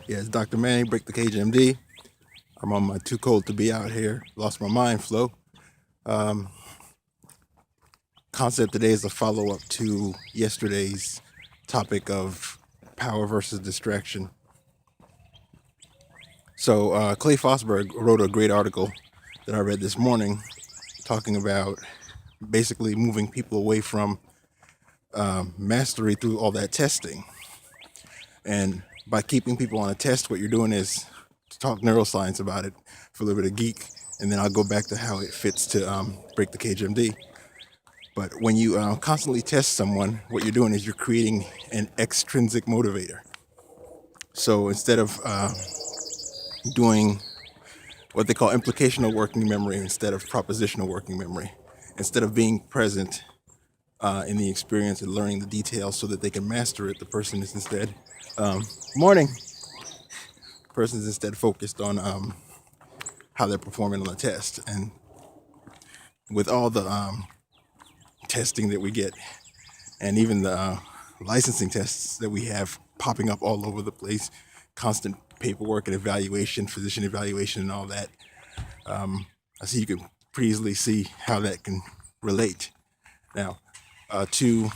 Yeah, it's Dr. Manny, Break the Cage MD. I'm on my too cold to be out here, lost my mind flow. Concept today is a follow up to yesterday's topic of power versus distraction. So, Clay Fosberg wrote a great article that I read this morning talking about basically moving people away from mastery through all that testing. And by keeping people on a test, what you're doing is to talk neuroscience about it for a little bit of geek, and then I'll go back to how it fits to Break the Cage MD. But when you constantly test someone, what you're doing is you're creating an extrinsic motivator. So instead of doing what they call implicational working memory instead of propositional working memory, instead of being present in the experience and learning the details so that they can master it, the person is instead morning. The person is instead focused on how they're performing on the test. And with all the testing that we get, and even the licensing tests that we have popping up all over the place, constant paperwork and evaluation, physician evaluation, and all that. I see you can pretty easily see how that can relate. Now, to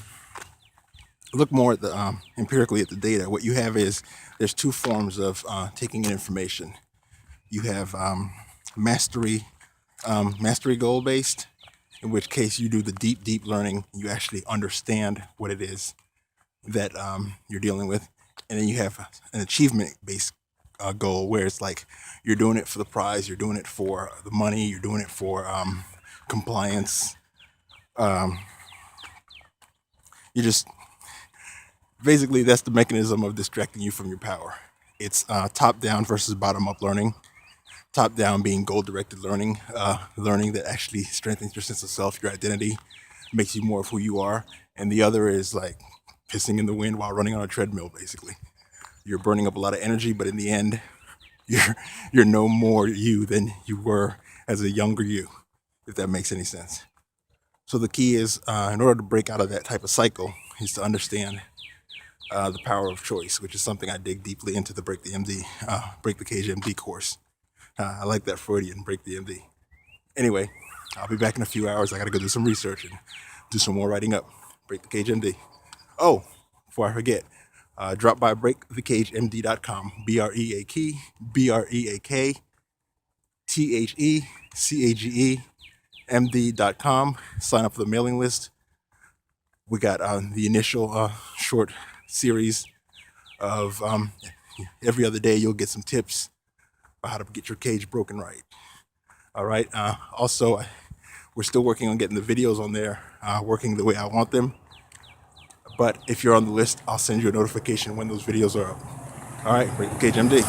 look more at the empirically at the data, what you have is there's two forms of taking in information. You have mastery goal based, in which case you do the deep learning. You actually understand what it is that you're dealing with. And then you have an achievement-based goal where it's like you're doing it for the prize, you're doing it for the money, you're doing it for compliance. You just, basically that's the mechanism of distracting you from your power. It's top-down versus bottom-up learning. Top-down being goal-directed learning, learning that actually strengthens your sense of self, your identity, makes you more of who you are. And the other is like pissing in the wind while running on a treadmill, basically. You're burning up a lot of energy, but in the end, you're no more you than you were as a younger you, if that makes any sense. So the key is, in order to break out of that type of cycle, is to understand the power of choice, which is something I dig deeply into the Break the Cage MD course. I like that Freudian, Break the MD. Anyway, I'll be back in a few hours. I got to go do some research and do some more writing up. Break the Cage MD. Oh, before I forget, drop by breakthecagemd.com. BREAKTHECAGE Sign up for the mailing list. We got the initial short series of every other day. You'll get some tips about how to get your cage broken right. All right. Also, we're still working on getting the videos on there, working the way I want them. But if you're on the list, I'll send you a notification when those videos are up. All right, Break the Cage MD.